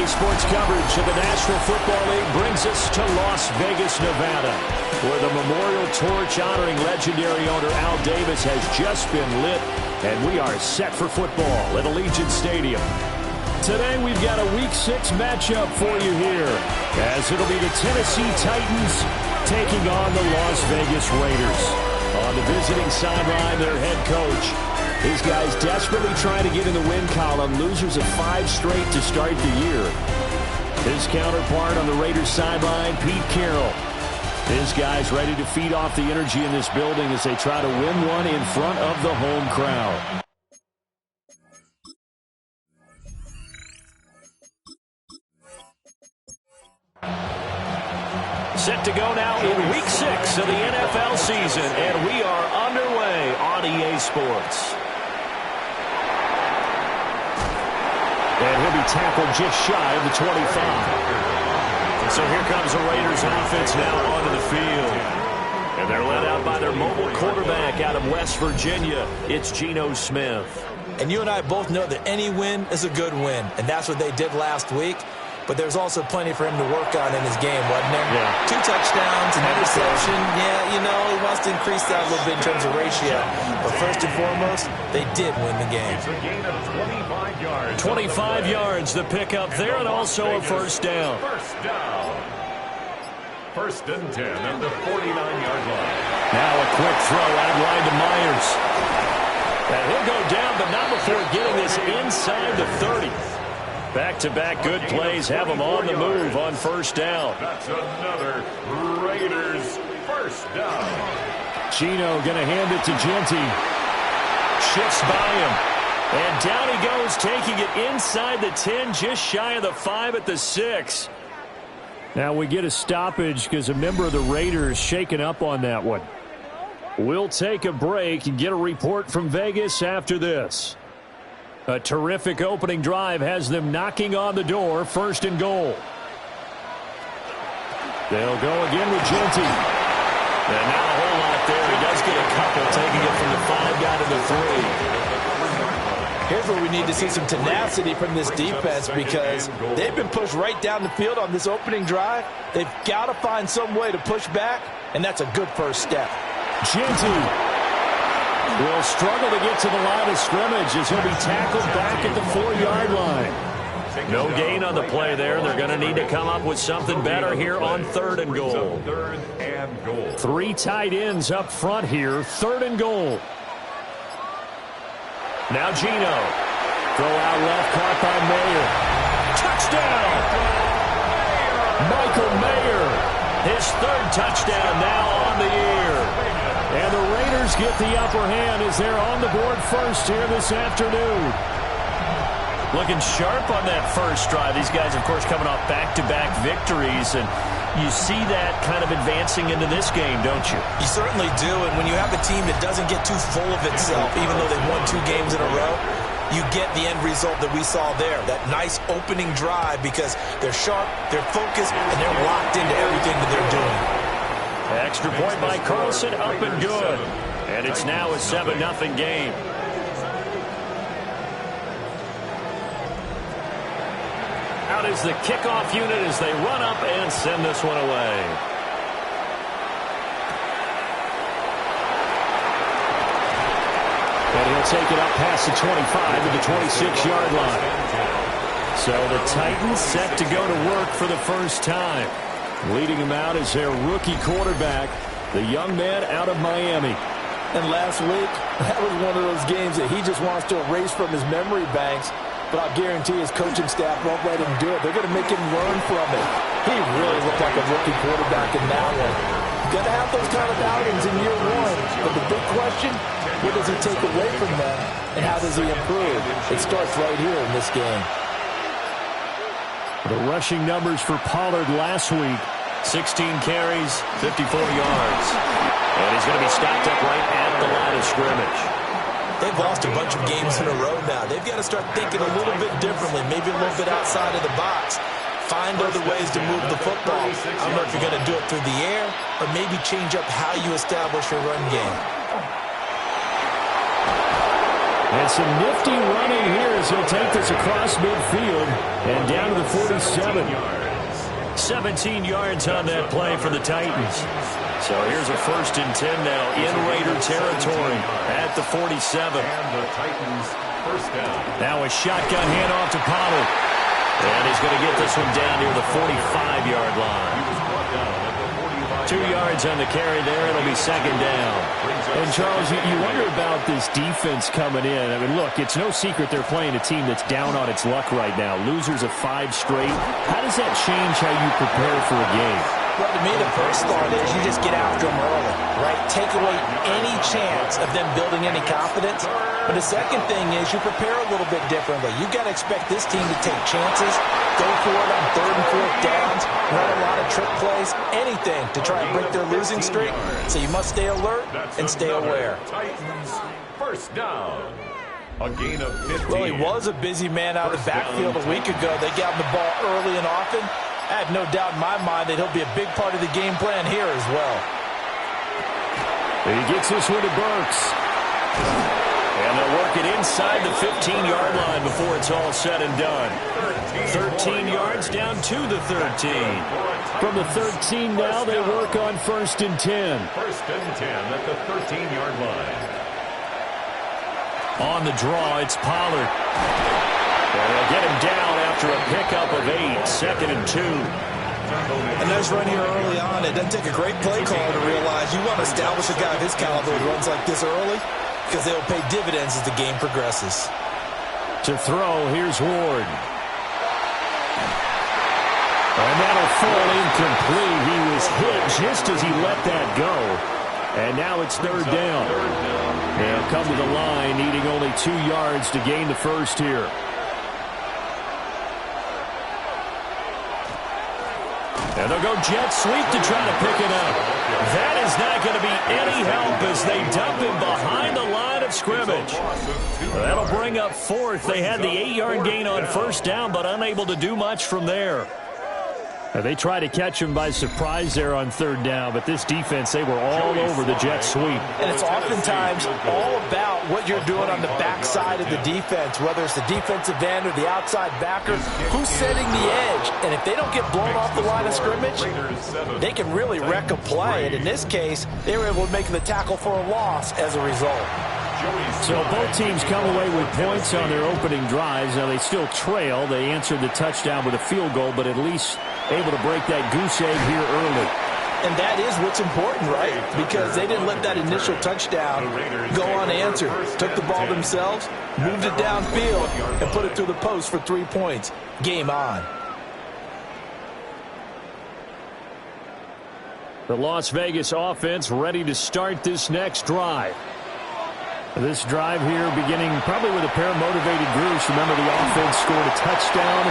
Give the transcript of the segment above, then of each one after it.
Sports coverage of the National Football League brings us to Las Vegas, Nevada, where the memorial torch honoring legendary owner Al Davis has just been lit, and we are set for football at Allegiant Stadium. Today we've got a Week 6 matchup for you here, as it'll be the Tennessee Titans taking on the Las Vegas Raiders. On the visiting sideline, their head coach. These guys desperately trying to get in the win column, losers of 5 straight to start the year. His counterpart on the Raiders sideline, Pete Carroll. His guys ready to feed off the energy in this building as they try to win one in front of the home crowd. Set to go now in Week 6 of the NFL season, and we are underway on EA Sports. And he'll be tackled just shy of the 25. And so here comes the Raiders offense now onto the field. And they're led out by their mobile quarterback out of West Virginia. It's Geno Smith. And you and I both know that any win is a good win. And that's what they did last week. But there's also plenty for him to work on in his game, wasn't there? Yeah. 2 touchdowns, an interception. Yeah, you know, he wants to increase that a little bit in terms of ratio. But first and foremost, they did win the game. It's a gain of 25 yards. 25 yards, the pickup there, and also a first down. First down. First and 10 at the 49-yard line. Now a quick throw out line to Myers. And he'll go down, but not before getting this inside the 30. Back-to-back good plays have them on the move on first down. That's another Raiders first down. Geno going to hand it to Genty. Shifts by him. And down he goes, taking it inside the 10, just shy of the 5 at the 6. Now we get a stoppage because a member of the Raiders shaken up on that one. We'll take a break and get a report from Vegas after this. A terrific opening drive has them knocking on the door, first and goal. They'll go again with Genty. And not a whole lot there. He does get a couple, taking it from the 5 down to the 3. Here's where we need to see some tenacity from this defense, because they've been pushed right down the field on this opening drive. They've got to find some way to push back, and that's a good first step. Genty will struggle to get to the line of scrimmage as he'll be tackled back at the 4-yard line. No gain on the play there. They're going to need to come up with something better here on third and goal. 3 tight ends up front here, third and goal. Now Geno. Throw out left, caught by Mayer. Touchdown! Michael Mayer. His 3rd touchdown now on the year. And the Raiders get the upper hand as they're on the board first here this afternoon. Looking sharp on that first drive. These guys, of course, coming off back-to-back victories, and you see that kind of advancing into this game, don't you? You certainly do, and when you have a team that doesn't get too full of itself, even though they've won 2 games in a row, you get the end result that we saw there, that nice opening drive, because they're sharp, they're focused, and they're locked into everything that they're doing. Extra point by Carlson, up and good. And it's now a 7-0 game. Out is the kickoff unit as they run up and send this one away. And he'll take it up past the 25 to the 26-yard line. So the Titans set to go to work for the first time. Leading him out is their rookie quarterback, the young man out of Miami. And last week, that was one of those games that he just wants to erase from his memory banks. But I'll guarantee his coaching staff won't let him do it. They're going to make him learn from it. He really looked like a rookie quarterback in that one. You're going to have those kind of outings in year 1. But the big question, what does he take away from them, and how does he improve? It starts right here in this game. The rushing numbers for Pollard last week, 16 carries, 54 yards. And he's going to be stopped up right at the line of scrimmage. They've lost a bunch of games in a row now. They've got to start thinking a little bit differently, maybe a little bit outside of the box. Find other ways to move the football. I don't know if you're going to do it through the air or maybe change up how you establish your run game. And some nifty running here as he'll take this across midfield and down to the 47. 17 yards on that play for the Titans. So here's a 1st and 10 now in Raider territory at the 47. And the Titans first down. Now a shotgun handoff to Pollard. And he's going to get this one down near the 45-yard line. 2 yards on the carry there. It'll be 2nd down. And, Charles, you wonder about this defense coming in. I mean, look, it's no secret they're playing a team that's down on its luck right now. Losers of 5 straight. How does that change how you prepare for a game? Well, to me, the first thought is you just get after them early, right? Take away any chance of them building any confidence. But the second thing is you prepare a little bit differently. You've got to expect this team to take chances, go for it on 3rd and 4th downs, run a lot of trick plays, anything to try and break their losing streak. So you must stay alert and stay aware. Titans first down. A gain of 15. Well, he was a busy man out of the backfield a week ago. They got him the ball early and often. I have no doubt in my mind that he'll be a big part of the game plan here as well. He gets this one to Burks. And they'll work it inside the 15-yard line before it's all said and done. 13 yards down to the 13. From the 13 now, they work on 1st and 10. 1st and 10 at the 13-yard line. On the draw, it's Pollard. And they'll get him down after a pickup of 8, 2nd and 2. A nice run here early on. It doesn't take a great play caller to realize you want to establish a guy of his caliber who runs like this early because they'll pay dividends as the game progresses. To throw, here's Ward. And that'll fall incomplete. He was hit just as he let that go. And now it's 3rd down. They'll come to the line, needing only 2 yards to gain the first here. And they'll go jet sweep to try to pick it up. That is not going to be any help as they dump him behind the line of scrimmage. That'll bring up 4th. They had the 8-yard gain on 1st down, but unable to do much from there. They try to catch him by surprise there on 3rd down, but this defense, they were all over the jet sweep. And it's oftentimes all about what you're doing on the backside of the defense, whether it's the defensive end or the outside backer, who's setting the edge. And if they don't get blown off the line of scrimmage, they can really wreck a play. And in this case, they were able to make the tackle for a loss as a result. So both teams come away with points on their opening drives. Now they still trail. They answered the touchdown with a field goal, but at least able to break that goose egg here early. And that is what's important, right? Because they didn't let that initial touchdown go unanswered. Took the ball themselves, moved it downfield, and put it through the post for 3 points. Game on. The Las Vegas offense ready to start this next drive. This drive here beginning probably with a pair of motivated groups. Remember, the offense scored a touchdown.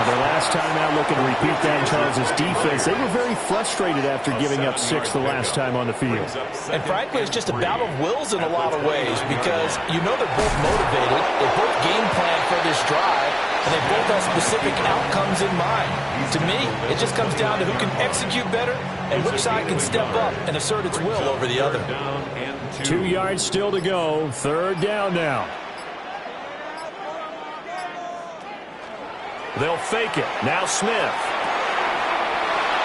Their last time out, looking to repeat that. Charles' defense, they were very frustrated after giving up 6 the last time on the field. And frankly, it's just a battle of wills in a lot of ways because you know they're both motivated. They both game plan for this drive, and they both have specific outcomes in mind. To me, it just comes down to who can execute better and which side can step up and assert its will over the other. 2 yards still to go. 3rd down now. They'll fake it. Now Smith.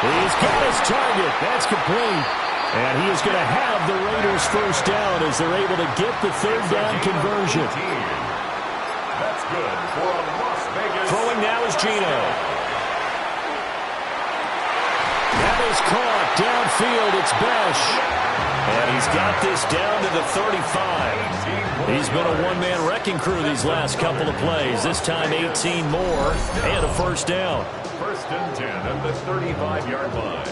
He's got his target. That's complete. And he is going to have the Raiders first down as they're able to get the 3rd down conversion. That's good for a Las Vegas. Throwing now is Geno. That is caught. Downfield, it's Besh. And he's got this down to the 35. He's been a one-man wrecking crew these last couple of plays. This time 18 more and a first down. 1st and 10 at the 35-yard line.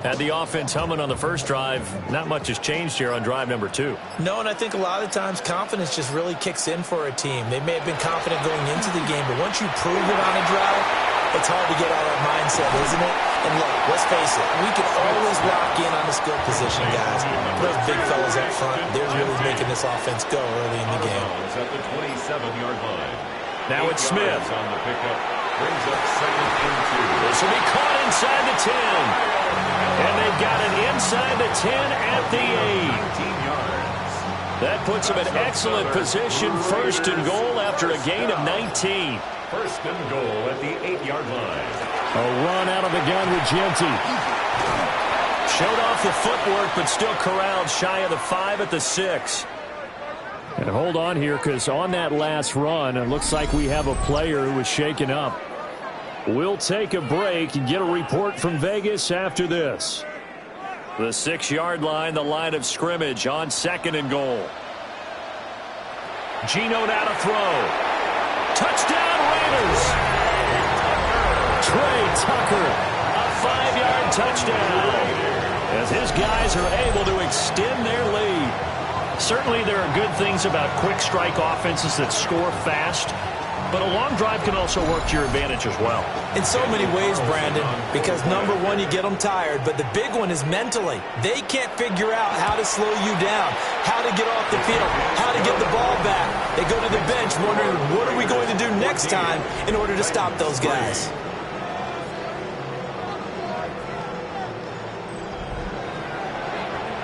Had the offense humming on the first drive. Not much has changed here on drive number 2. No, and I think a lot of times confidence just really kicks in for a team. They may have been confident going into the game, but once you prove it on a drive, it's hard to get out of that mindset, isn't it? And look, let's face it, we can always lock in on the skill position, guys. Those big fellas up front, they're really making this offense go early in the game. At the 27-yard line. Now it's Smith. On the pickup, brings up 2nd and 2. This will be caught inside the 10. And they've got it inside the 10 at the 8. 19 yards. That puts him in excellent position, first and goal after a gain of 19. First and goal at the 8-yard line. A run out of the gun with Genty. Showed off the footwork, but still corralled shy of the 5 at the 6. And hold on here, because on that last run, it looks like we have a player who was shaken up. We'll take a break and get a report from Vegas after this. The 6-yard line, the line of scrimmage on second and goal. Geno now to throw. Touchdown, Raiders! Trey Tucker, a 5-yard touchdown, as his guys are able to extend their lead. Certainly there are good things about quick strike offenses that score fast, but a long drive can also work to your advantage as well. In so many ways, Brandon, because number one, you get them tired, but the big one is mentally. They can't figure out how to slow you down, how to get off the field, how to get the ball back. They go to the bench wondering, what are we going to do next time in order to stop those guys?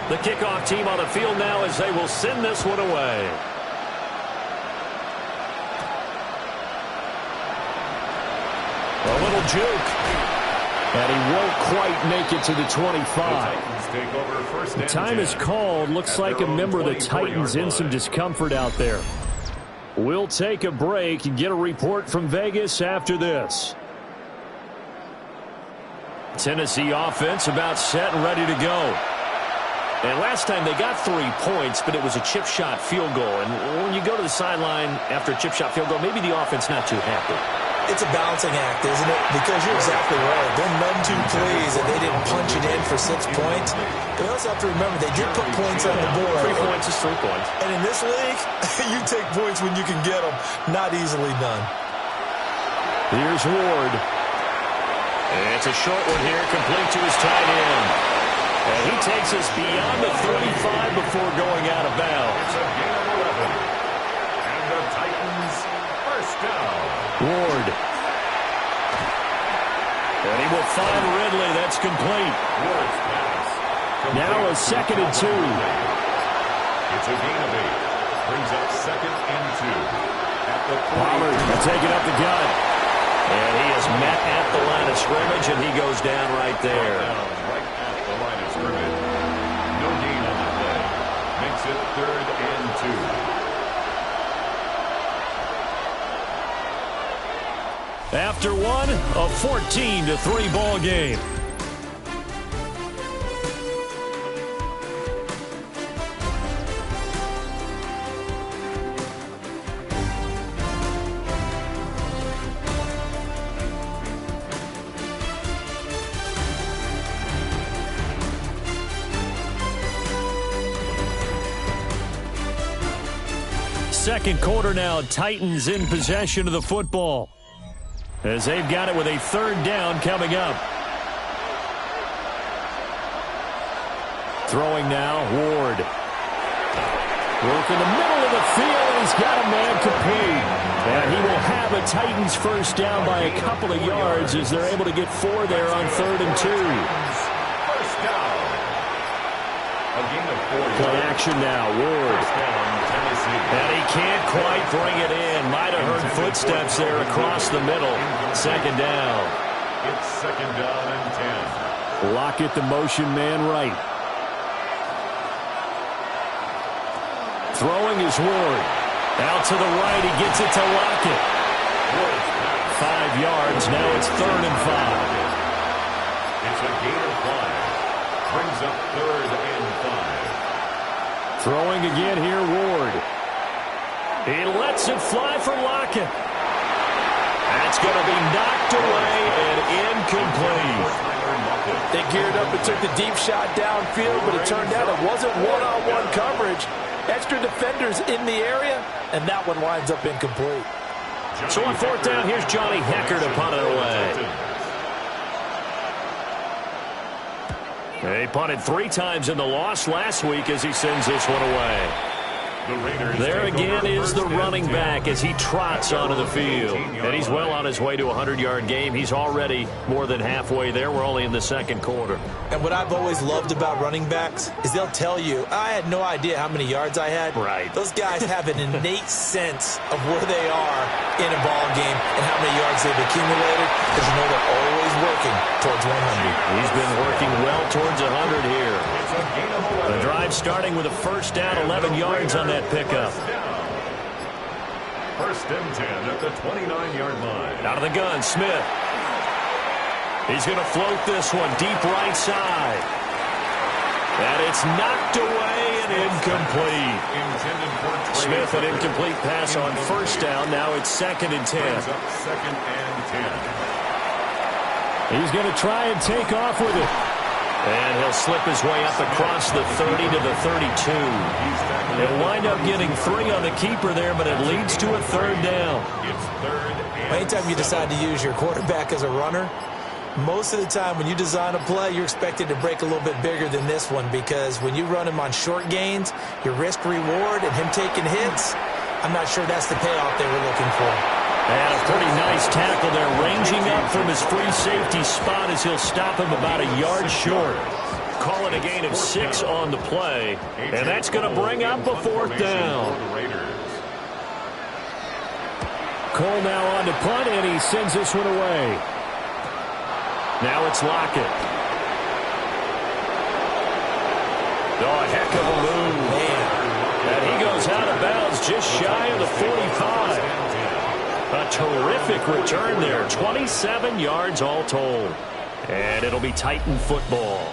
The kickoff team on the field now as they will send this one away. A little juke. And he won't quite make it to the 25. The time is called. Looks like a member of the Titans in some discomfort out there. We'll take a break and get a report from Vegas after this. Tennessee offense about set and ready to go. And last time they got 3 points, but it was a chip shot field goal. And when you go to the sideline after a chip shot field goal, maybe the offense not too happy. It's a balancing act, isn't it? Because you're exactly right. They're none too pleased that they didn't punch it in for 6 points. They also have to remember they did put points on the board. 3 points is 3 points. And in this league, you take points when you can get them. Not easily done. Here's Ward. And it's a short one here, complete to his tight end. And he takes us beyond the 35 before going out of bounds. It's a gain of 11. And the Titans first down. Ward. And he will find Ridley. That's complete. Ward's pass. Now a 2nd and 2. It's a gain of 8. Brings up 2nd and 2. At the Pollard will take it up the gut. And he is met at the line of scrimmage, and he goes down right there. Right at the line of scrimmage. No gain on the play. Makes it 3rd and 2. After one, a 14-3 ball game. Second quarter now, Titans in possession of the football, as they've got it with a 3rd down coming up. Throwing now, Ward. Work in the middle of the field, and he's got a man complete. And he will have a Titans first down by a couple of yards as they're able to get 4 there on 3rd and 2. First down. A gain of 4 Play action now, Ward. First down, Tennessee. And he can't quite bring it in. Might have heard footsteps there across the middle. 2nd down. It's 2nd down and 10. Lockett, the motion man right. Throwing is Ward. Out to the right, he gets it to Lockett. 5 yards, now it's 3rd and 5. It's a gain of 5. Brings up 3rd and 5. Throwing again here, Ward. He lets it fly for Lockett. That's going to be knocked away and incomplete. They geared up and took the deep shot downfield, but it turned out it wasn't one-on-one coverage. Extra defenders in the area, and that one winds up incomplete. So on 4th down, here's Johnny Hekker to punt it away. He punted 3 times in the loss last week as he sends this one away. There again is the running back as he trots onto the field. And he's well on his way to a 100-yard game. He's already more than halfway there. We're only in the second quarter. And what I've always loved about running backs is they'll tell you, I had no idea how many yards I had. Right. Those guys have an innate sense of where they are in a ball game and how many yards they've accumulated, because you know they're always working towards 100. He's been working well towards 100 here. The drive starting with a first down, 11 yards on that pickup. First and 10 at the 29-yard line. Out of the gun, Smith. He's going to float this one deep right side. And it's knocked away and incomplete. Smith, an incomplete pass on first down. Now it's second and 10. Second and 10. He's going to try and take off with it. And he'll slip his way up across the 30 to the 32. He'll wind up getting 3 on the keeper there, but it leads to a third down. Anytime you decide to use your quarterback as a runner, most of the time when you design a play, you're expected to break a little bit bigger than this one, because when you run him on short gains, your risk-reward and him taking hits, I'm not sure that's the payoff they were looking for. And a pretty nice tackle there, ranging up from his free safety spot as he'll stop him about a yard short. Call it a gain of 6 on the play, and that's going to bring up a fourth down. Cole now on to punt, and he sends this one away. Now it's Lockett. Oh, a heck of a move. Man. And he goes out of bounds just shy of the 45. A terrific return there, 27 yards all told. And it'll be Titan football.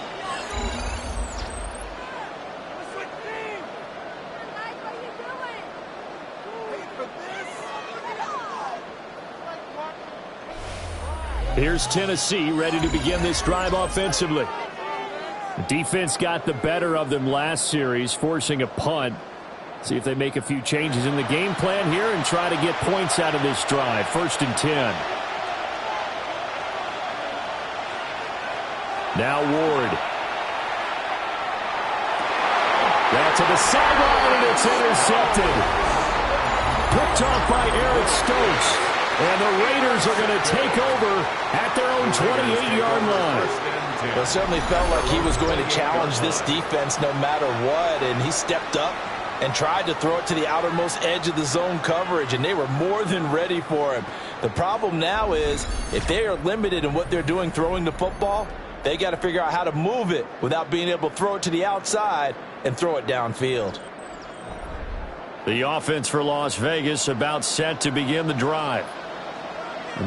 Here's Tennessee ready to begin this drive offensively. The defense got the better of them last series, forcing a punt. See if they make a few changes in the game plan here and try to get points out of this drive. First and 10. Now Ward. Down to the sideline, and it's intercepted. Picked off by Eric Stokes. And the Raiders are going to take over at their own 28-yard line. Well, it certainly felt like he was going to challenge this defense no matter what, and he stepped up and tried to throw it to the outermost edge of the zone coverage, and they were more than ready for him. The problem now is if they are limited in what they're doing throwing the football, they got to figure out how to move it without being able to throw it to the outside and throw it downfield. The offense for Las Vegas about set to begin the drive.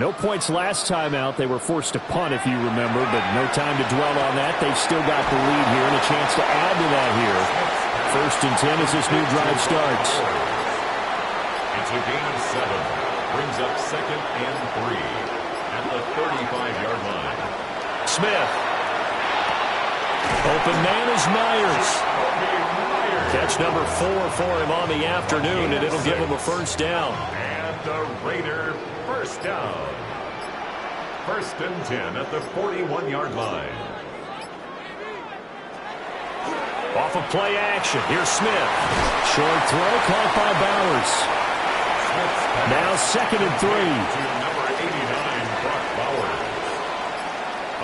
No points last time out. They were forced to punt, if you remember, but no time to dwell on that. They've still got the lead here and a chance to add to that here. First and 10 as this new drive starts. It's a gain of 7. Brings up second and 3 at the 35-yard line. Smith. Open man is Myers. Catch number 4 for him on the afternoon, and it'll give him a first down. And the Raider first down. First and 10 at the 41-yard line. Off of play action. Here's Smith. Short throw caught by Bowers. Now second and 3. To number 89, Brock Bowers.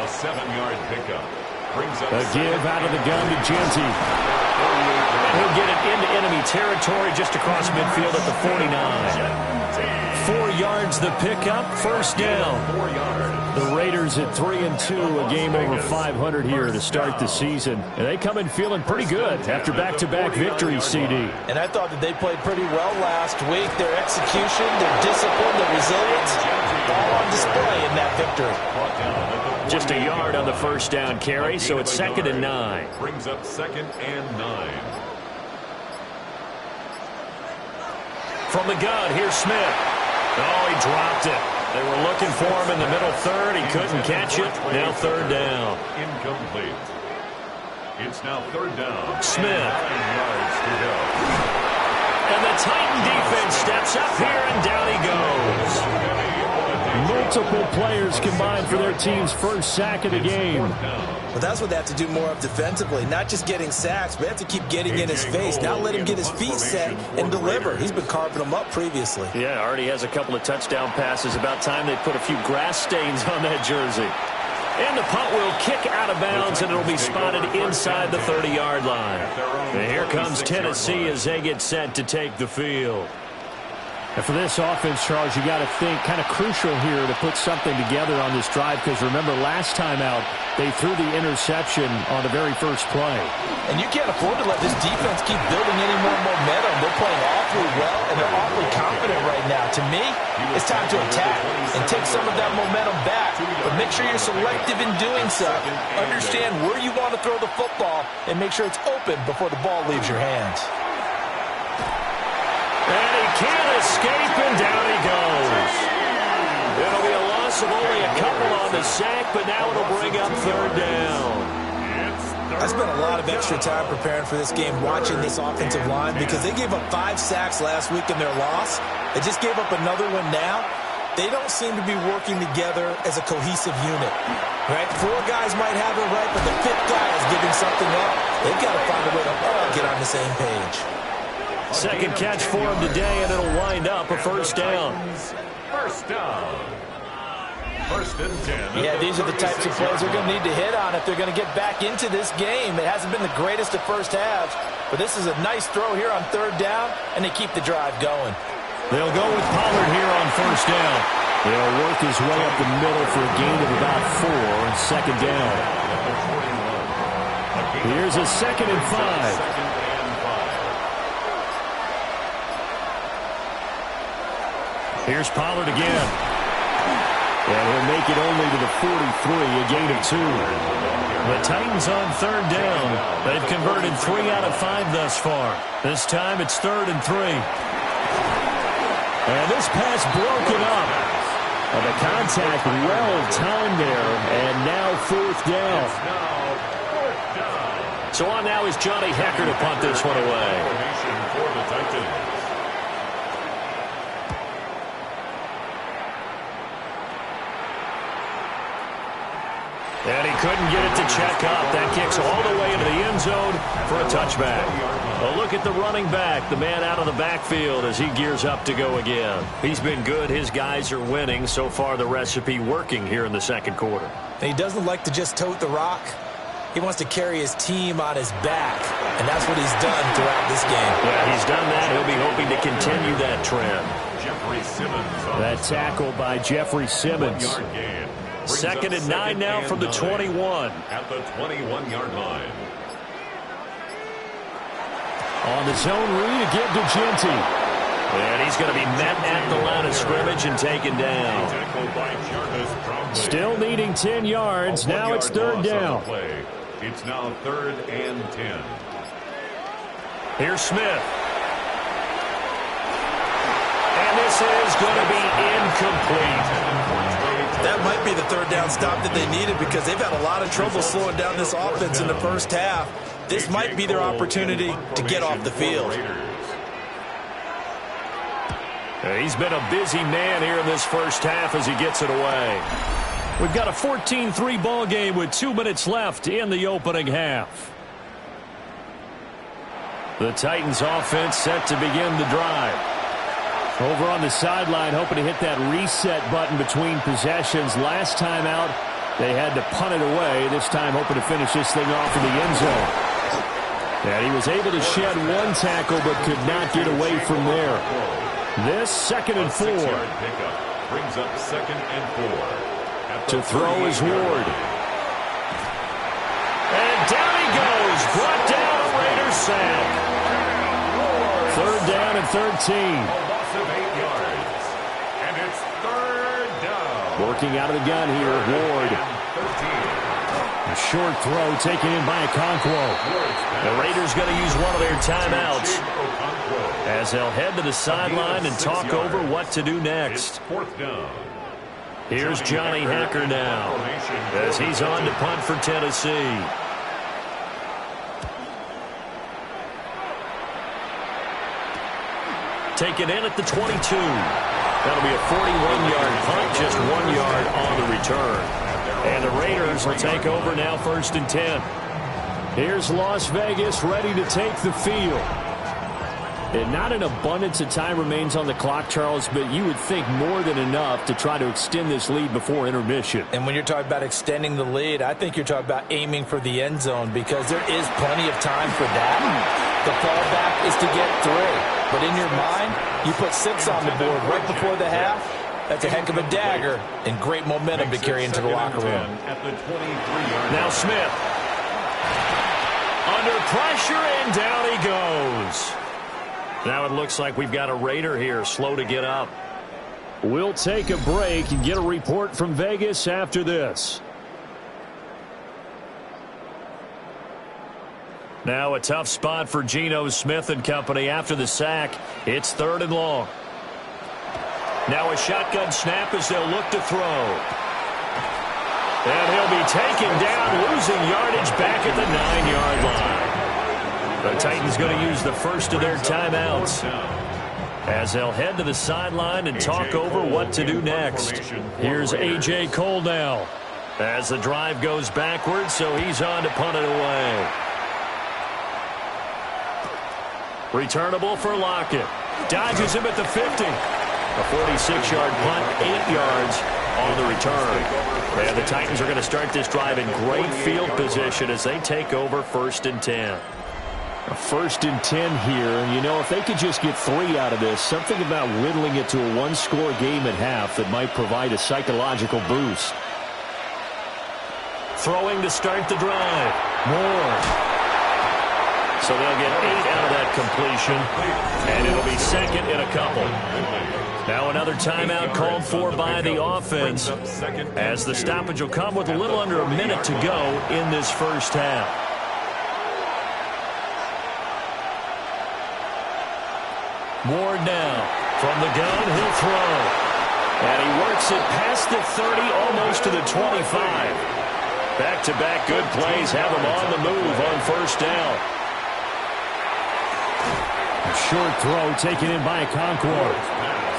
A 7-yard pickup. Brings up a give out of the gun to Genty. He'll get it into enemy territory just across midfield at the 49. 4 yards the pickup, first down. 4 yards. The Raiders at 3-2, a game over 500 here to start the season. And they come in feeling pretty good after back-to-back victories, CD. And I thought that they played pretty well last week. Their execution, their discipline, their resilience, all on display in that victory. Just a yard on the first down carry, so it's second and 9. Brings up second and 9. From the gun, here's Smith. Oh, he dropped it. They were looking for him in the middle third. He couldn't catch it. Now third down. Incomplete. It's now third down. Smith. 9 yards to go. And the Titan defense steps up here, and down he goes. Multiple players combined for their team's first sack of the game. Well, that's what they have to do more of defensively. Not just getting sacks, but they have to keep getting in his face. Now let him get his feet set and deliver. He's been carving them up previously. Yeah, already has a couple of touchdown passes. About time they put a few grass stains on that jersey. And the punt will kick out of bounds, and it'll be spotted inside the 30-yard line. And here comes Tennessee as they get set to take the field. And for this offense, Charles, you got to think kind of crucial here to put something together on this drive, because remember last time out they threw the interception on the very first play. And you can't afford to let this defense keep building any more momentum. They're playing awfully well, and they're awfully confident right now. To me, it's time to attack and take some of that momentum back, but make sure you're selective in doing so. Understand where you want to throw the football and make sure it's open before the ball leaves your hands. And he can't escape, and down he goes. It'll be a loss of only a couple on the sack, but now it'll bring up third down. I spent a lot of extra time preparing for this game watching this offensive line because they gave up 5 sacks last week in their loss. They just gave up another one now. They don't seem to be working together as a cohesive unit. Right? 4 guys might have it right, but the 5th guy is giving something up. They've got to find a way to all get on the same page. Second catch for him today, and it'll wind up a first down. First down. First and 10. Yeah, these are the types of plays they're going to need to hit on if they're going to get back into this game. It hasn't been the greatest of first halves, but this is a nice throw here on third down, and they keep the drive going. They'll go with Pollard here on first down. They'll work his way up the middle for a gain of about 4 on second down. Here's a 2nd and 5. Here's Pollard again. And he'll make it only to the 43, a gain of 2. The Titans on third down. They've converted 3 out of 5 thus far. This time it's 3rd and 3. And this pass broken up. And the contact well timed there. And now 4th down. So on now is Johnny Hekker to punt this one away. For the Titans. And he couldn't get it to check up. That kicks all the way into the end zone for a touchback. A look at the running back, the man out of the backfield as he gears up to go again. He's been good. His guys are winning. So far, the recipe working here in the second quarter. He doesn't like to just tote the rock. He wants to carry his team on his back, and that's what he's done throughout this game. Yeah, he's done that. He'll be hoping to continue that trend. Jeffrey Simmons. That tackle by Jeffrey Simmons. 2nd and 9 now from the 21. At the 21-yard line. On the zone read again to Genty. And he's going to be met at the line of scrimmage and taken down. Still needing 10 yards. Now it's 3rd down. It's now 3rd and 10. Here's Smith. And this is going to be incomplete. That might be the 3rd down stop that they needed because they've had a lot of trouble slowing down this offense in the first half. This might be their opportunity to get off the field. He's been a busy man here in this first half as he gets it away. We've got a 14-3 ball game with 2 minutes left in the opening half. The Titans offense set to begin the drive. Over on the sideline, hoping to hit that reset button between possessions. Last time out, they had to punt it away. This time, hoping to finish this thing off in the end zone. And he was able to shed 1 tackle, but could not get away from there. This 2nd and 4. Brings up 2nd and 4. To throw is Ward. And down he goes. Brought down a Raiders sack. 3rd down and 13. Of 8 yards. And it's 3rd down. Working out of the gun here, Ward. A short throw taken in by Okonkwo. The Raiders going to use one of their timeouts as they'll head to the sideline and talk over what to do next. 4th down. Here's Johnny Hekker now as he's on to punt for Tennessee. take it in at the 22. That'll be a 41-yard punt, just 1 yard on the return. And the Raiders will take over now, 1st and 10. Here's Las Vegas ready to take the field. And not an abundance of time remains on the clock, Charles, but you would think more than enough to try to extend this lead before intermission. And when you're talking about extending the lead, I think you're talking about aiming for the end zone because there is plenty of time for that. The fallback is to get 3. But in your mind, you put 6 on the board right before the half. That's a heck of a dagger and great momentum to carry into the locker room. Now Smith. Under pressure, and down he goes. Now it looks like we've got a Raider here, slow to get up. We'll take a break and get a report from Vegas after this. Now a tough spot for Geno Smith and company after the sack. It's 3rd and long. Now a shotgun snap as they'll look to throw. And he'll be taken down, losing yardage back at the 9-yard line. The Titans going to use the first of their timeouts as they'll head to the sideline and talk over what to do next. Here's A.J. Cole now as the drive goes backwards, so he's on to punt it away. Returnable for Lockett. Dodges him at the 50. A 46-yard punt, 8 yards on the return. And the Titans are going to start this drive in great field position as they take over 1st and 10. A 1st and 10 here, and you know, if they could just get 3 out of this, something about whittling it to a 1-score game at half that might provide a psychological boost. Throwing to start the drive. Moore. So they'll get 8 out of that completion, and it'll be 2nd and a couple. Now another timeout called for by the offense as the stoppage will come with a little under a minute to go in this first half. Ward now from the gun, he'll throw. And he works it past the 30, almost to the 25. Back-to-back good plays have him on the move on 1st down. A short throw taken in by Concord.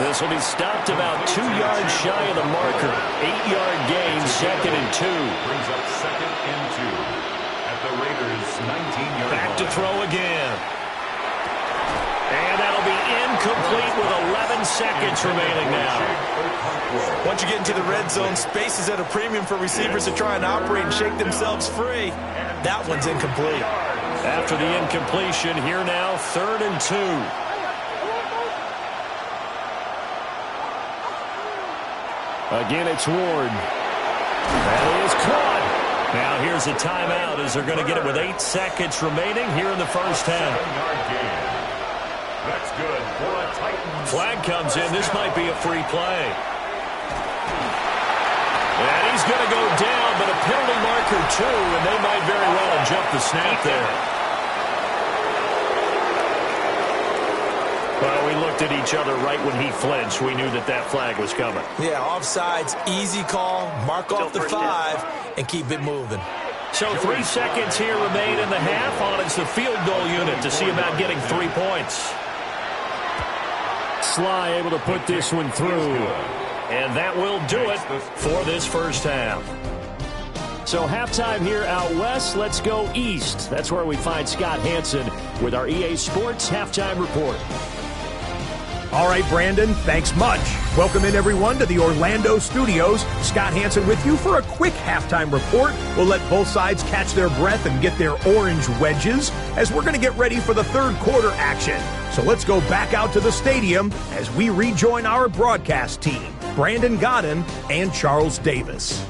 This will be stopped about 2 yards shy of the marker. 8-yard gain, 2nd and 2. Brings up 2nd and 2 at the Raiders' 19-yard line. Back to throw again. And that'll be incomplete with 11 seconds remaining now. Once you get into the red zone, space is at a premium for receivers to try and operate and shake themselves free. That one's incomplete. After the incompletion, here now, 3rd and 2. Again, it's Ward. That is caught. Now here's a timeout as they're going to get it with 8 seconds remaining here in the first half. 7-yard gain. That's good for a Titans. Flag comes in. This might be a free play. And he's going to go down, but a penalty marker too, and they might very well have jumped the snap there. Well, we looked at each other right when he flinched. We knew that that flag was coming. Yeah, offsides, easy call, mark off the 5, and keep it moving. So 3 seconds here remain in the half on it's the field goal unit to see about getting 3 points. Sly able to put this one through. And that will do it for this first half. So halftime here out west. Let's go east. That's where we find Scott Hanson with our EA Sports Halftime Report. All right, Brandon, thanks much. Welcome in, everyone, to the Orlando studios. Scott Hanson with you for a quick halftime report. We'll let both sides catch their breath and get their orange wedges as we're going to get ready for the third quarter action. So let's go back out to the stadium as we rejoin our broadcast team, Brandon Godden and Charles Davis.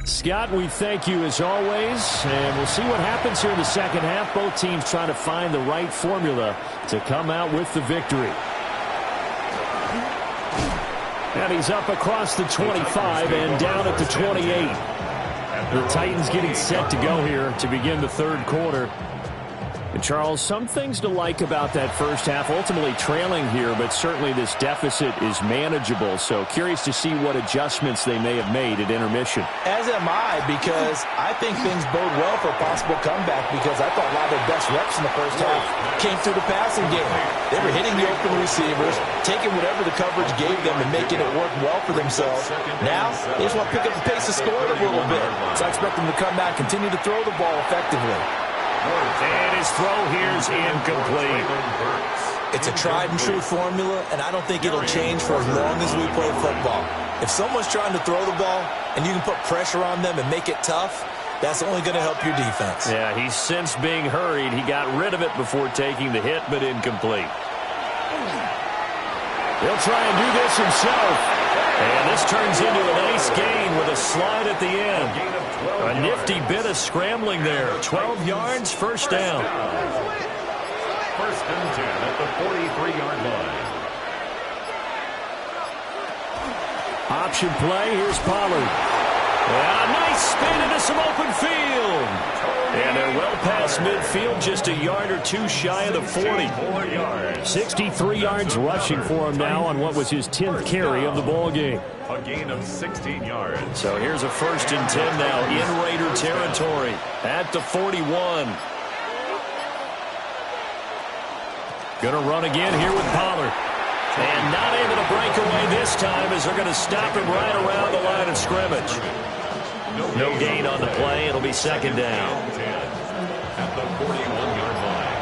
Scott, we thank you as always, and we'll see what happens here in the second half. Both teams trying to find the right formula to come out with the victory. And he's up across the 25 and down at the 28. The Titans getting set to go here to begin the third quarter. And Charles, some things to like about that first half. Ultimately trailing here, but certainly this deficit is manageable. So curious to see what adjustments they may have made at intermission. As am I, because I think things bode well for a possible comeback, because I thought a lot of their best reps in the first half came through the passing game. They were hitting the open receivers, taking whatever the coverage gave them and making it work well for themselves. Now, they just want to pick up the pace of scoring a little bit. So I expect them to come back, continue to throw the ball effectively. And his throw here's incomplete. It's a tried-and-true formula, and I don't think it'll change for as long as we play football. If someone's trying to throw the ball and you can put pressure on them and make it tough, that's only going to help your defense. Yeah, he's since being hurried. He got rid of it before taking the hit, but incomplete. He'll try and do this himself. And this turns into a nice gain with a slide at the end. A nifty bit of scrambling there. 12 yards, first down. First and 10 at the 43-yard line. Option play. Here's Pollard. And a nice spin into some open field. And they're well past midfield, just a yard or two shy of the 40. 63 yards rushing for him now on what was his 10th carry of the ball game. A gain of 16 yards. So here's a first and 10 now in Raider territory at the 41. Going to run again here with Pollard. And not able to break away this time as they're going to stop him right around the line of scrimmage. No gain on the play. It'll be second down. At the 41-yard line.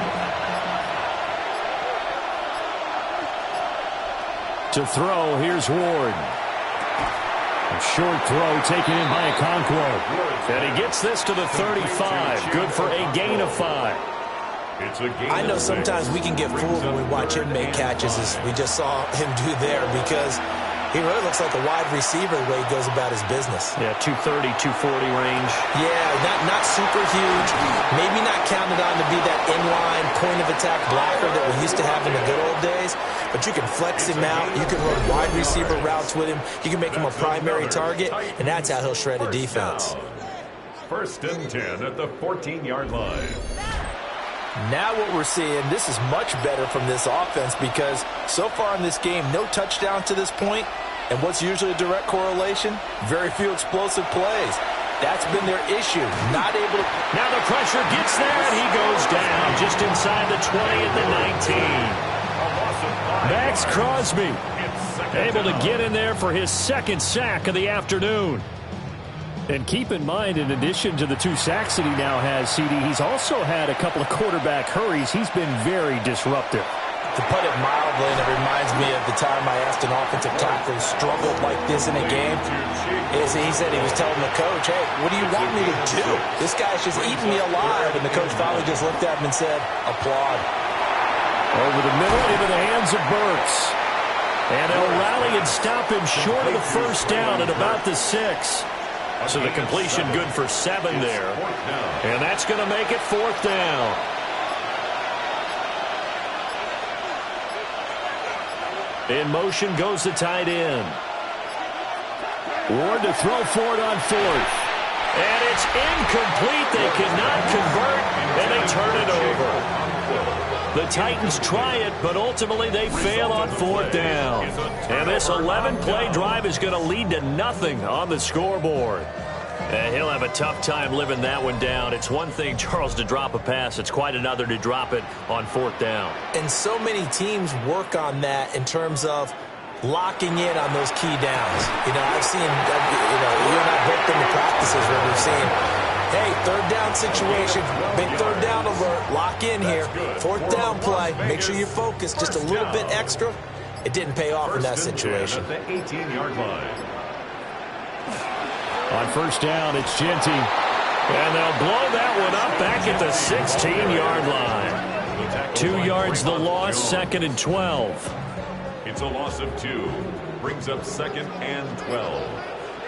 To throw, here's Ward. A short throw taken in by Okonkwo. And he gets this to the 35. Good for a gain of 5. I know sometimes we can get fooled when we watch him make catches, as we just saw him do there, because he really looks like a wide receiver the way he goes about his business. Yeah, 230, 240 range. Yeah, not super huge. Maybe not counted on to be that inline point-of-attack blocker that we used to have in the good old days, but you can flex him out. You can run wide receiver routes with him. You can make him a primary target, and that's how he'll shred a defense. First and 10 at the 14-yard line. Now what we're seeing, this is much better from this offense, because so far in this game, no touchdown to this point, and what's usually a direct correlation? Very few explosive plays. That's been their issue, not able to... Now the pressure gets there, and he goes down just inside the 20 at the 19. Max Crosby able to get in there for his second sack of the afternoon. And keep in mind, in addition to the 2 sacks that he now has, CD, he's also had a couple of quarterback hurries. He's been very disruptive. To put it mildly, and it reminds me of the time I asked an offensive tackle who struggled like this in a game, is he said he was telling the coach, hey, what do you want me to do? This guy's just eating me alive. And the coach finally just looked at him and said, applaud. Over the middle, into the hands of Burks. And they'll rally and stop him short of the first down at about the 6. So the completion good for 7 there. And that's going to make it 4th down. In motion goes the tight end. Ward to throw for it on 4th. And it's incomplete. They cannot convert, and they turn it over. The Titans try it, but ultimately they fail on 4th down. And this 11-play drive is going to lead to nothing on the scoreboard. And he'll have a tough time living that one down. It's one thing, Charles, to drop a pass. It's quite another to drop it on 4th down. And so many teams work on that in terms of locking in on those key downs. You know, I've seen, you and I both been to practices where we've seen, hey, 3rd down situation, big 3rd down alert, lock in here. 4th down play, make sure you're focused just a little bit extra. It didn't pay off in that situation. At the 18-yard line. On 1st down, it's Genty. And they'll blow that one up back at the 16-yard line. 2 yards the loss, 2nd and 12. It's a loss of 2. Brings up 2nd and 12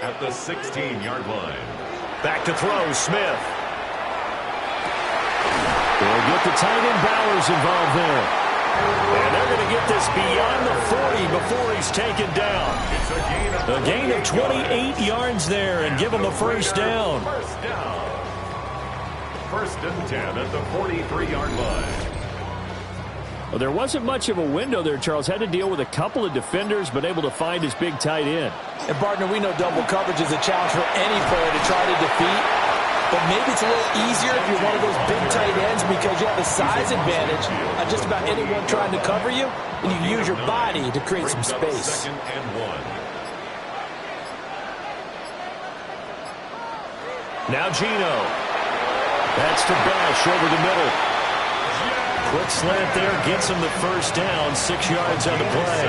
at the 16-yard line. Back to throw, Smith. They'll get the tight end Bowers involved there. And they're going to get this beyond the 40 before he's taken down. A gain of 28 yards there and give him a first down. First and 10 at the 43-yard line. Well, there wasn't much of a window there, Charles. Had to deal with a couple of defenders, but able to find his big tight end. And, partner, we know double coverage is a challenge for any player to try to defeat. But maybe it's a little easier if you're one of those big tight ends because you have a size advantage on just about anyone trying to cover you, and you use your body to create some space. Second and 1. Now Geno. That's to Bash over the middle. Quick slant there, gets him the first down, 6 yards on the play.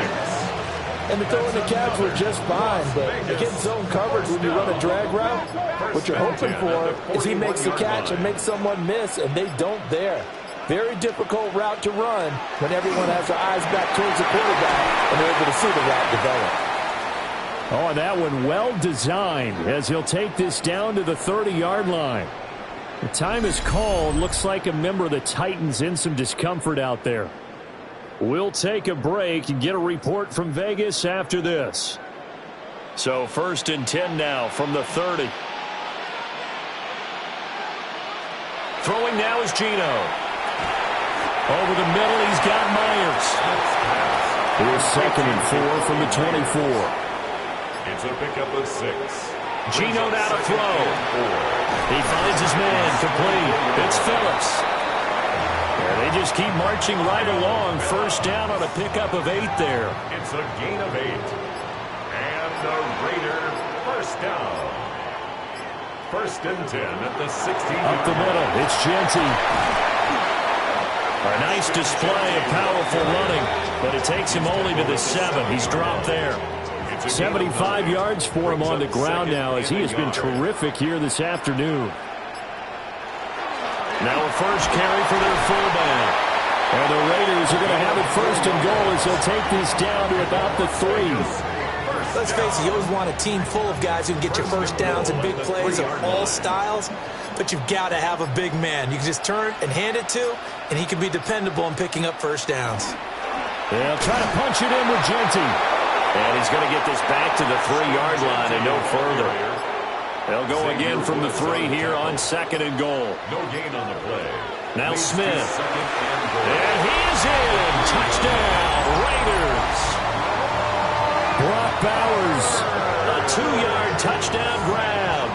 And the throw and the catch were just fine, but against zone coverage when you run a drag route, what you're hoping for is he makes the catch and makes someone miss, and they don't there. Very difficult route to run when everyone has their eyes back towards the quarterback and they're able to see the route develop. Oh, and that one well designed as he'll take this down to the 30-yard line. The time is called. Looks like a member of the Titans in some discomfort out there. We'll take a break and get a report from Vegas after this. So first and 10 now from the 30. Throwing now is Geno. Over the middle, he's got Myers. Here's second and 4 from the 24. It's a pickup of 6. Geno now to throw. He finds his man complete. It's Phillips. And they just keep marching right along. First down on a pickup of 8 there. It's a gain of 8. And the Raider first down. First and 10 at the 16. Up the middle, it's Genty. A nice display of powerful running, but it takes him only to the 7. He's dropped there. 75 yards for him on the ground now as he has been terrific here this afternoon. Now a first carry for their fullback. And the Raiders are going to have it first and goal as they'll take this down to about the 3. Let's face it, you always want a team full of guys who can get you first downs and big plays of all styles, but you've got to have a big man. You can just turn and hand it to, and he can be dependable in picking up first downs. They'll try to punch it in with Genty. And he's going to get this back to the 3-yard line and no further. They'll go again from the 3 here on second and goal. No gain on the play. Now Smith. And he is in. Touchdown, Raiders. Brock Bowers. A 2-yard touchdown grab.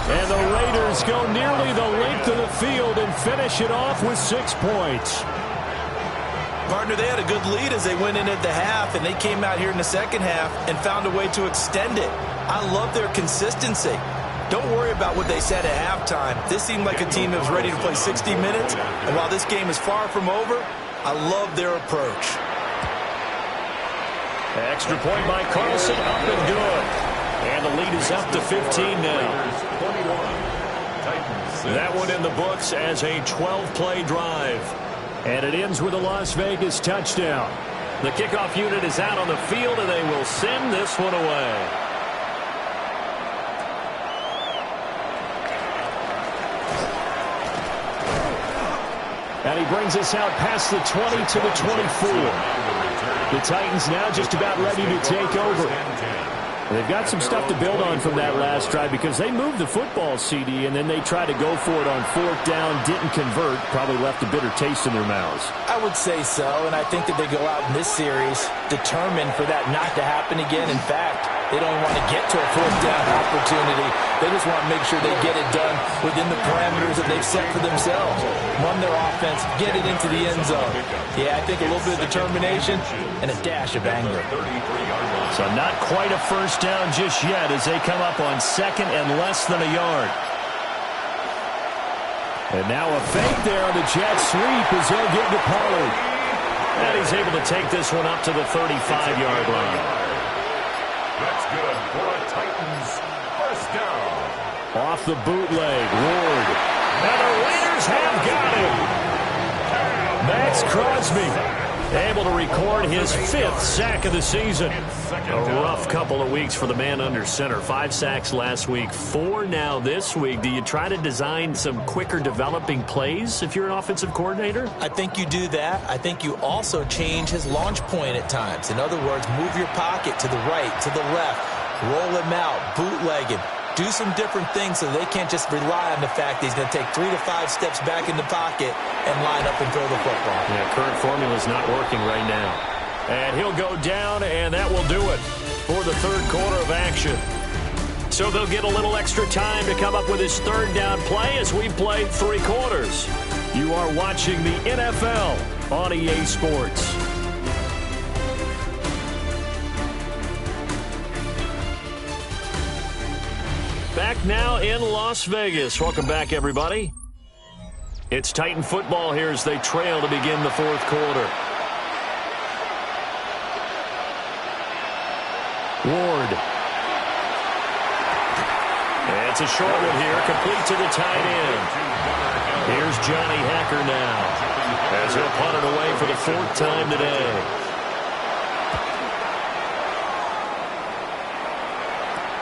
And the Raiders go nearly the length of the field and finish it off with 6 points. Partner, they had a good lead as they went in at the half, and they came out here in the second half and found a way to extend it. I love their consistency. Don't worry about what they said at halftime. This seemed like a team that was ready to play 60 minutes, and while this game is far from over, I love their approach. Extra point by Carlson, up and good. And the lead is up to 15 now. That one in the books as a 12-play drive. And it ends with a Las Vegas touchdown. The kickoff unit is out on the field, and they will send this one away. And he brings us out past the 20 to the 24. The Titans now just about ready to take over. They've got some stuff to build on from that last drive because they moved the football, CD, and then they tried to go for it on 4th down, didn't convert, probably left a bitter taste in their mouths. I would say so, and I think that they go out in this series determined for that not to happen again. In fact, they don't want to get to a 4th down opportunity. They just want to make sure they get it done within the parameters that they've set for themselves. Run their offense, get it into the end zone. Yeah, I think a little bit of determination and a dash of anger. So not quite a first down just yet as they come up on 2nd and less than a yard. And now a fake there on the jet sweep as they'll get to Pollard. And he's able to take this one up to the 35-yard line. That's good for a Titans first down. Off the bootleg, Ward. And the Raiders have got him. Max Crosby able to record his 5th sack of the season. A rough couple of weeks for the man under center. 5 sacks last week, 4 now this week. Do you try to design some quicker developing plays if you're an offensive coordinator? I think you do that. I think you also change his launch point at times. In other words, move your pocket to the right, to the left, roll him out, bootleg him. do some different things so they can't just rely on the fact that he's going to take 3 to 5 steps back in the pocket and line up and throw the football. Yeah, current formula is not working right now. And he'll go down, and that will do it for the third quarter of action. So they'll get a little extra time to come up with his third down play as we played 3 quarters. You are watching the NFL on EA Sports. Back now in Las Vegas. Welcome back, everybody. It's Titan football here as they trail to begin the fourth quarter. Ward. And it's a short one here, complete to the tight end. Here's Johnny Hacker now, as he'll punt it away for the 4th time today.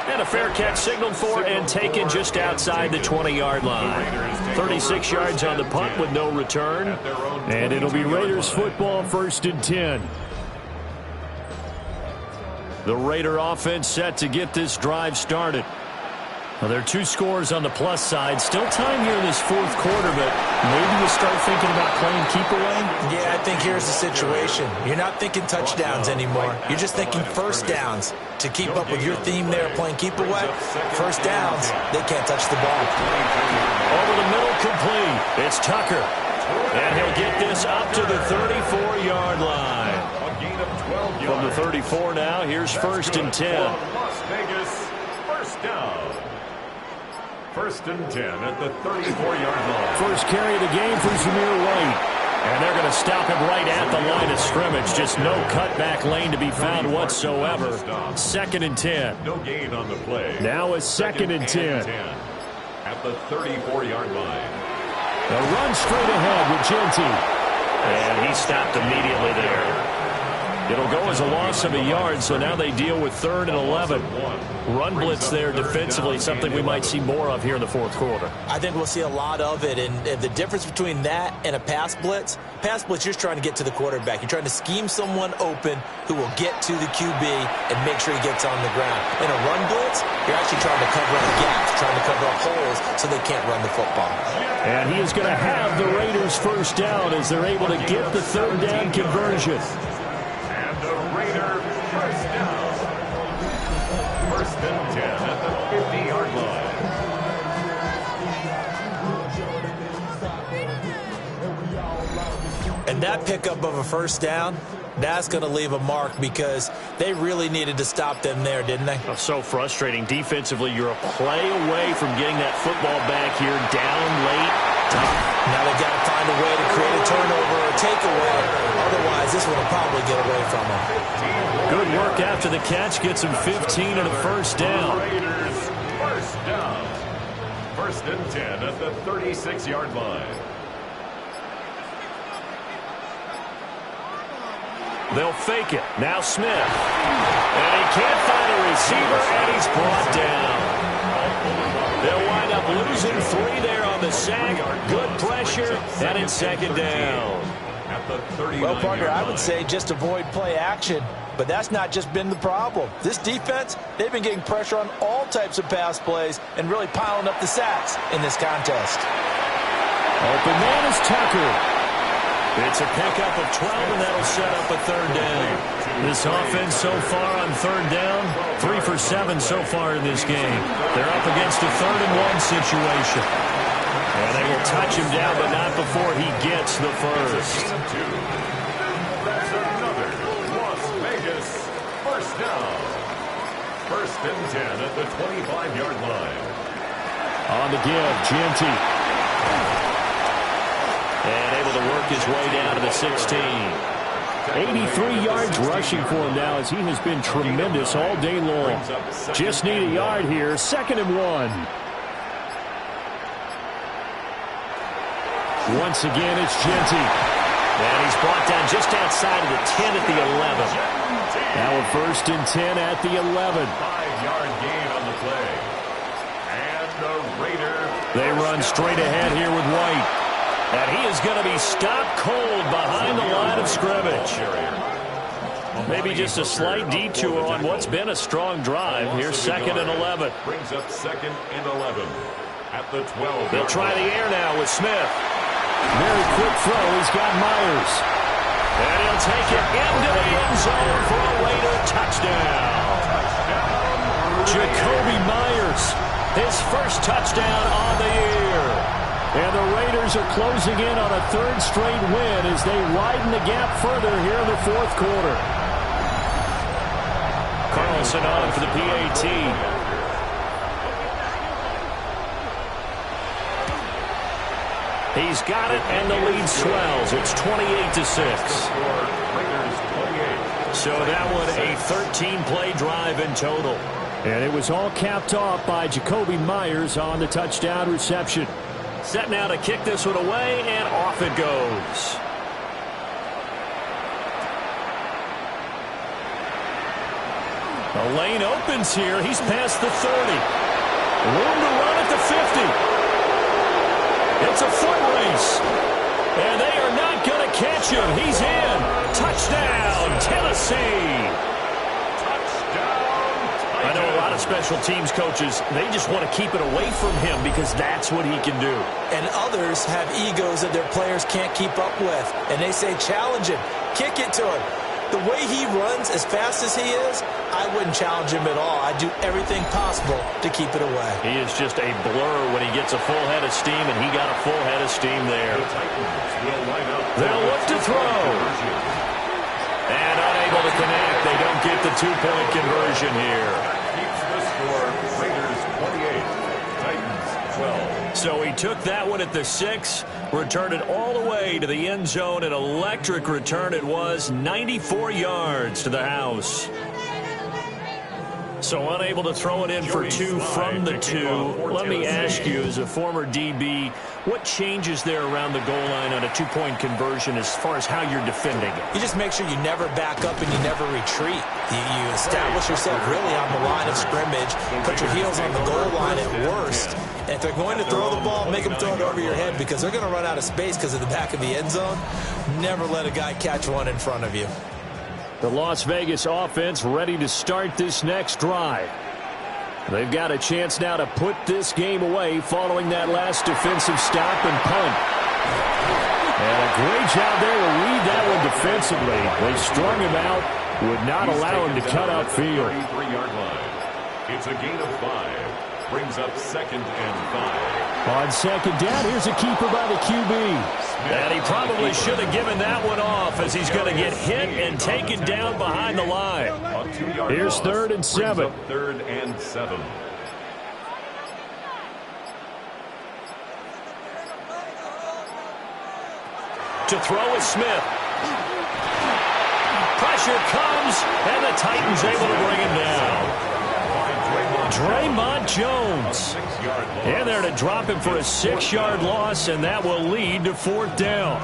And a fair catch signaled for and taken just outside the 20-yard line. 36 yards on the punt with no return. And it'll be Raiders football, 1st and 10. The Raider offense set to get this drive started. Well, there are 2 scores on the plus side. Still time here in this fourth quarter, but maybe you start thinking about playing keep away? Yeah, I think here's the situation. You're not thinking touchdowns anymore. You're just thinking first downs. To keep up with your theme there, playing keep away, first downs, they can't touch the ball. Over the middle, complete. It's Tucker. And he'll get this up to the 34-yard line. From the 34 now, here's 1st and 10. Las Vegas, first down. 1st and 10 at the 34-yard line. First carry of the game for Zamir White. And they're going to stop him right at the line of scrimmage. Just no cutback lane to be found whatsoever. 2nd and 10. No gain on the play. Now it's 2nd and 10. At the 34-yard line. The run straight ahead with Genty. And he stopped immediately there. It'll go as a loss of a yard, so now they deal with 3rd and 11. Run blitz there defensively, something we might see more of here in the fourth quarter. I think we'll see a lot of it, and the difference between that and a pass blitz, you're just trying to get to the quarterback. You're trying to scheme someone open who will get to the QB and make sure he gets on the ground. In a run blitz, you're actually trying to cover up gaps, trying to cover up holes so they can't run the football. And he is going to have the Raiders first down as they're able to get the 3rd down conversion. Raider first down. 1st and 10 at the 50-yard line. And that pickup of a first down, that's going to leave a mark because they really needed to stop them there, didn't they? Oh, so frustrating. Defensively, you're a play away from getting that football back here down late. Now they've got to find a way to create a turnover or a takeaway. Otherwise, this one will probably get away from them. Good work after the catch. Gets him 15 and a first down. Raiders first down. 1st and 10 at the 36-yard line. They'll fake it. Now Smith. And he can't find a receiver, and he's brought down. They'll wind up losing 3 there on the sack. Good pressure, and it's 2nd down. Well, partner, I would say just avoid play action, but that's not just been the problem. This defense, they've been getting pressure on all types of pass plays and really piling up the sacks in this contest. Open man is Tucker. It's a pickup of 12, and that'll set up a 3rd down. This offense so far on 3rd down, 3 for 7 so far in this game. They're up against a 3rd and 1 situation. And they will touch him down, but not before he gets the first. That's another Las Vegas first down. 1st and 10 at the 25-yard line. On the give, Genty. And able to work his way down to the 16. 83 yards rushing for him now as he has been tremendous all day long. Just need a yard here. 2nd and 1. Once again, it's Genty. And he's brought down just outside of the 10 at the 11. Now a 1st and 10 at the 11. 5-yard gain on the play. And the Raiders. They run straight ahead here with White. And he is going to be stopped cold behind the line of scrimmage. Maybe just a slight detour on what's been a strong drive. Here's 2nd and 11. Brings up 2nd and 11 at the 12. They'll try the air now with Smith. Very quick throw. He's got Myers. And he'll take it into the end zone for a Raider touchdown. Jakobi Myers, his first touchdown on the year. And the Raiders are closing in on a 3rd straight win as they widen the gap further here in the 4th quarter. Carlson on for the PAT. He's got it, and the lead swells. It's 28-6. So that one a 13-play drive in total. And it was all capped off by Jakobi Myers on the touchdown reception. Set now to kick this one away, and off it goes. The lane opens here. He's past the 30. Room to run at the 50. It's a foot race. And they are not going to catch him. He's in. Touchdown, Tennessee. I know a lot of special teams coaches, they just want to keep it away from him because that's what he can do. And others have egos that their players can't keep up with. And they say, challenge him, kick it to him. The way he runs as fast as he is, I wouldn't challenge him at all. I'd do everything possible to keep it away. He is just a blur when he gets a full head of steam, and he got a full head of steam there. They'll look to throw. And unable to connect. They don't get the 2-point conversion here. Keeps the score. Raiders 28, Titans 12. So he took that one at the 6, returned it all the way to the end zone. An electric return it was, 94 yards to the house. So unable to throw it in for 2 from the 2. Let me ask you, as a former DB, what changes there around the goal line on a 2-point conversion as far as how you're defending it? You just make sure you never back up and you never retreat. You establish yourself really on the line of scrimmage, put your heels on the goal line at worst. And if they're going to throw the ball, make them throw it over your head because they're going to run out of space because of the back of the end zone. Never let a guy catch one in front of you. The Las Vegas offense ready to start this next drive. They've got a chance now to put this game away following that last defensive stop and punt. And a great job there to read that one defensively. They strung him out, would not allow him to cut upfield. 33-yard line. It's a gain of 5. Brings up 2nd and 5. On 2nd down, here's a keeper by the QB. And he probably should have given that one off as he's going to get hit and taken down behind the line. Here's 3rd and 7. 3rd and 7. To throw is Smith. Pressure comes, and the Titans able to bring him down. Draymond Jones in there to drop him for a 6-yard loss, and that will lead to 4th down.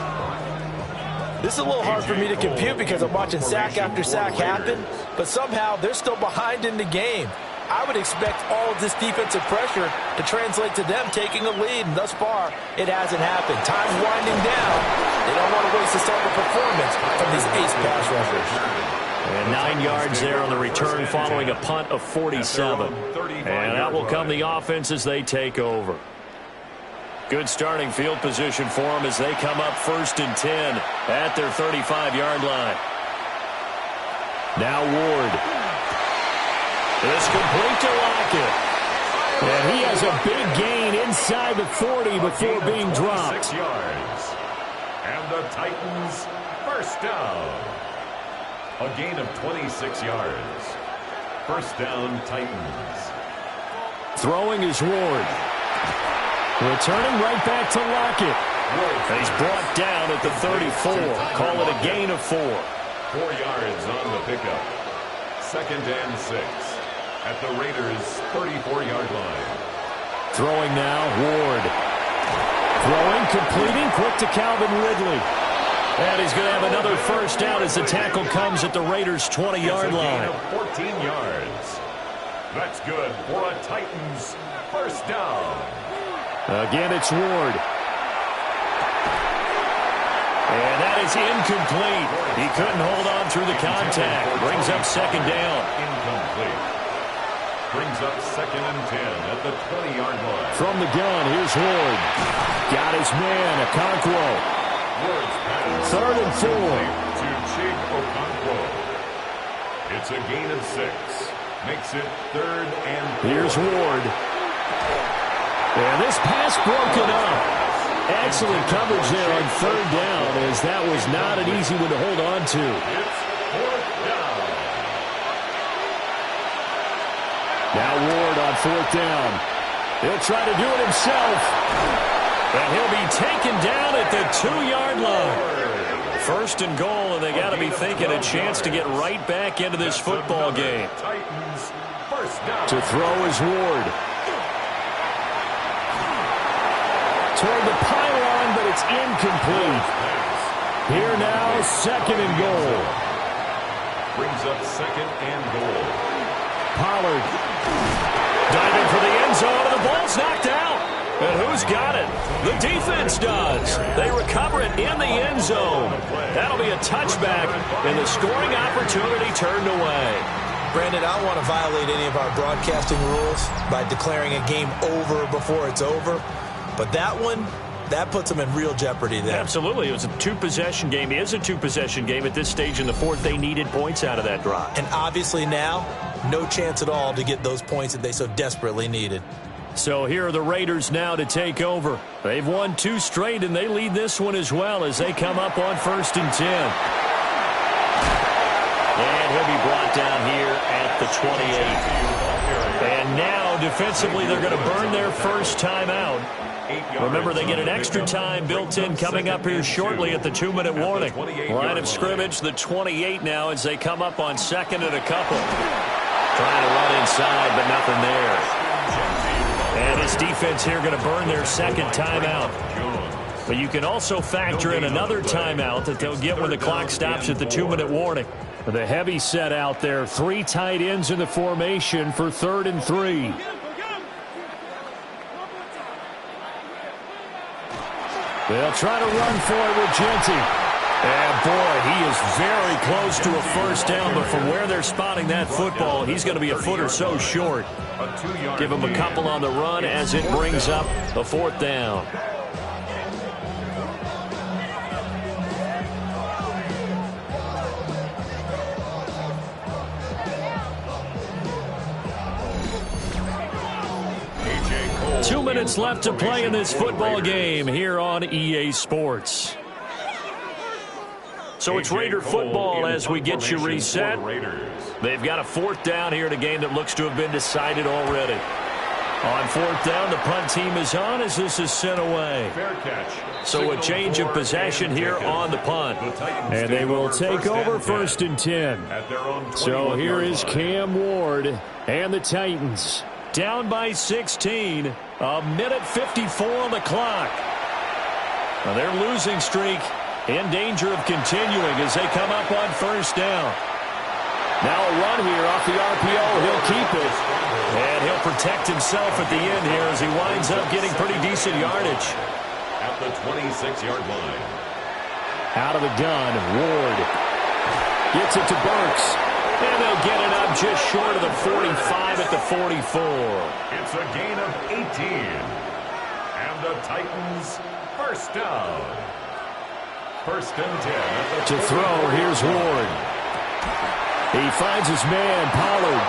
This is a little hard for me to compute because I'm watching sack after sack happen, but somehow they're still behind in the game. I would expect all of this defensive pressure to translate to them taking a lead, and thus far, it hasn't happened. Time's winding down. They don't want to waste a starting performance from these ace pass rushers. And 9 yards there on the return following a punt of 47. And out will come the offense as they take over. Good starting field position for them as they come up 1st and 10 at their 35-yard line. Now Ward. It's complete to Lockett. And he has a big gain inside the 40 before being dropped. 6 yards. And the Titans first down. A gain of 26 yards. First down, Titans. Throwing is Ward. Returning right back to Lockett. And he's brought down at the 34. Call it a gain of 4. 4 yards on the pickup. 2nd and 6. At the Raiders' 34-yard line. Throwing now, Ward. Throwing, completing, quick to Calvin Ridley. And he's going to have another first down as the tackle comes at the Raiders' 20-yard line. 14 yards. That's good for a Titans first down. Again, it's Ward. And that is incomplete. He couldn't hold on through the contact. Brings up second down. Incomplete. Brings up 2nd and 10 at the 20-yard line. From the gun, here's Ward. Got his man, Okonkwo. Ward's pass. 3rd and 4. To Chig Okonkwo. It's a gain of 6. Makes it 3rd and 4. Here's Ward. And this pass broken up. Excellent coverage there on 3rd down, as that was not an easy one to hold on to. It's 4th down. Now Ward on 4th down. He'll try to do it himself. And he'll be taken down at the 2-yard line. 1st and goal, and they got to be thinking a chance to get right back into this football game. Titans, 1st down. To throw is Ward. Toward the pylon, but it's incomplete. Here now, 2nd and goal. Brings up 2nd and goal. Pollard diving for the end zone, and the ball's knocked out. And who's got it? The defense does. They recover it in the end zone. That'll be a touchback, and the scoring opportunity turned away. Brandon, I don't want to violate any of our broadcasting rules by declaring a game over before it's over. But that one, that puts them in real jeopardy there. Absolutely. It was a 2-possession game. It is a 2-possession game at this stage in the 4th. They needed points out of that drive. And obviously now, no chance at all to get those points that they so desperately needed. So here are the Raiders now to take over. They've won 2 straight, and they lead this one as well as they come up on 1st and 10. And he'll be brought down here at the 28. And now, defensively, they're going to burn their first timeout. Remember, they get an extra time built in coming up here shortly at the 2-minute warning. Line of scrimmage, the 28 now as they come up on 2nd and a couple. Trying to run inside, but nothing there. And this defense here going to burn their 2nd timeout. But you can also factor in another timeout that they'll get when the clock stops at the 2-minute warning. The heavy set out there, 3 tight ends in the formation for 3rd and 3. They'll try to run for it with Genty. And, boy, he is very close to a 1st down, but from where they're spotting that football, he's going to be a foot or so short. Give him a couple on the run as it brings up a 4th down. Two minutes left to play in this football game here on EA Sports. So it's Raider football as we get you reset. They've got a 4th down here in a game that looks to have been decided already. On 4th down, the punt team is on as this is sent away. So a change of possession here on the punt. And they will take over 1st and 10. So here is Cam Ward and the Titans. Down by 16, a minute 54 on the clock. Now their losing streak in danger of continuing as they come up on 1st down. Now a run here off the RPO. He'll keep it. And he'll protect himself at the end here as he winds up getting pretty decent yardage. At the 26-yard line. Out of the gun, Ward gets it to Burks. And they'll get it up just short of the 45 at the 44. It's a gain of 18. And the Titans, 1st down. 1st and 10. To throw, here's Ward. He finds his man, Pollard.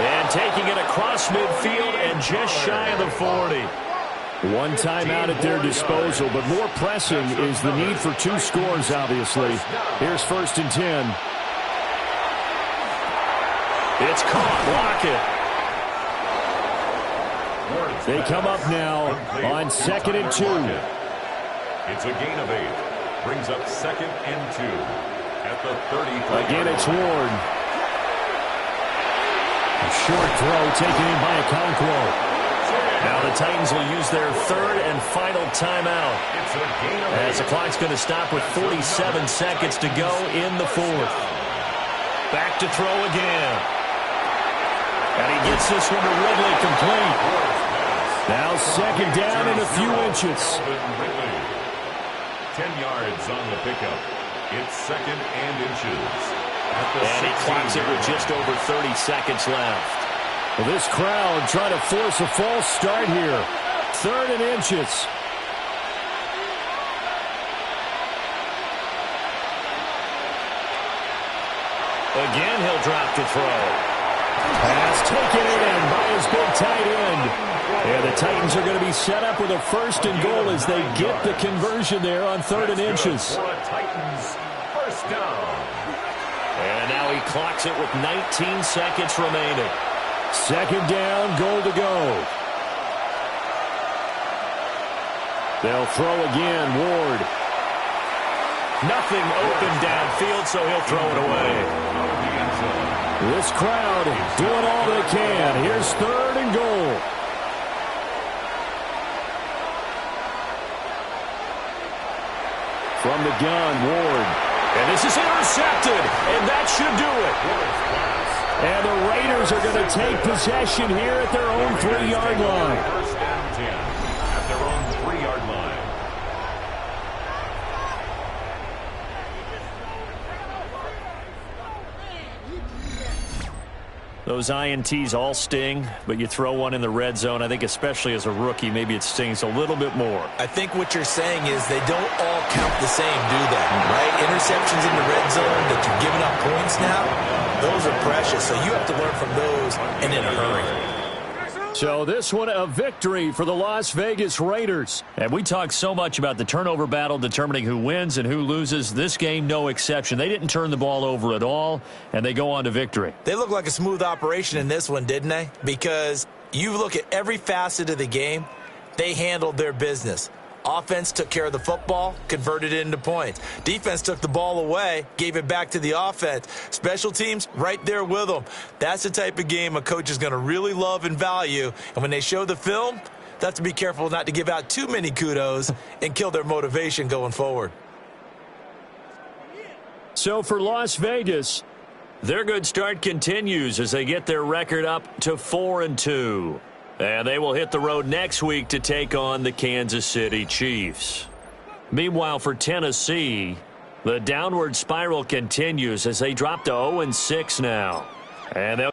And taking it across midfield and just shy of the 40. One timeout at their disposal, but more pressing is the need for 2 scores, obviously. Here's 1st and 10. It's caught. Lockett. They come up now on 2nd and 2. It's a gain of 8. Brings up 2nd and 2 at the 35. Again, it's Ward. A short throw taken in by Okonkwo. Now the Titans will use their 3rd and final timeout. It's a gain of 8. As the clock's going to stop with 47 seconds to go in the 4th. Back to throw again. And he gets this one to Ridley complete. Now 2nd down and a few inches. 10 yards on the pickup. It's 2nd and inches. And he clocks it with just over 30 seconds left. Well, this crowd trying to force a false start here. 3rd and inches. Again, he'll drop to throw. Pass taken in by his big tight end. And the Titans are going to be set up with a 1st and goal as they get the conversion there on 3rd and inches. For a Titans first down. And now he clocks it with 19 seconds remaining. 2nd down, goal to go. They'll throw again, Ward. Nothing open downfield, so he'll throw it away. This crowd doing all they can. Here's 3rd and goal. From the gun, Ward. And this is intercepted, and that should do it. And the Raiders are going to take possession here at their own 3-yard line. 1st and 10 at their own 3-yard line. Those INTs all sting, but you throw one in the red zone. I think especially as a rookie, maybe it stings a little bit more. I think what you're saying is they don't all count the same, do they? Right? Interceptions in the red zone that you're giving up points now, those are precious. So you have to learn from those and in a hurry. So this one a victory for the Las Vegas Raiders. And we talk so much about the turnover battle determining who wins and who loses. This game, no exception. They didn't turn the ball over at all, and they go on to victory. They look like a smooth operation in this one, didn't they? Because you look at every facet of the game, they handled their business. Offense took care of the football, converted it into points. Defense took the ball away, gave it back to the offense. Special teams, right there with them. That's the type of game a coach is going to really love and value. And when they show the film, they have to be careful not to give out too many kudos and kill their motivation going forward. So for Las Vegas, their good start continues as they get their record up to 4-2. And they will hit the road next week to take on the Kansas City Chiefs. Meanwhile, for Tennessee, the downward spiral continues as they drop to 0-6 now. And they'll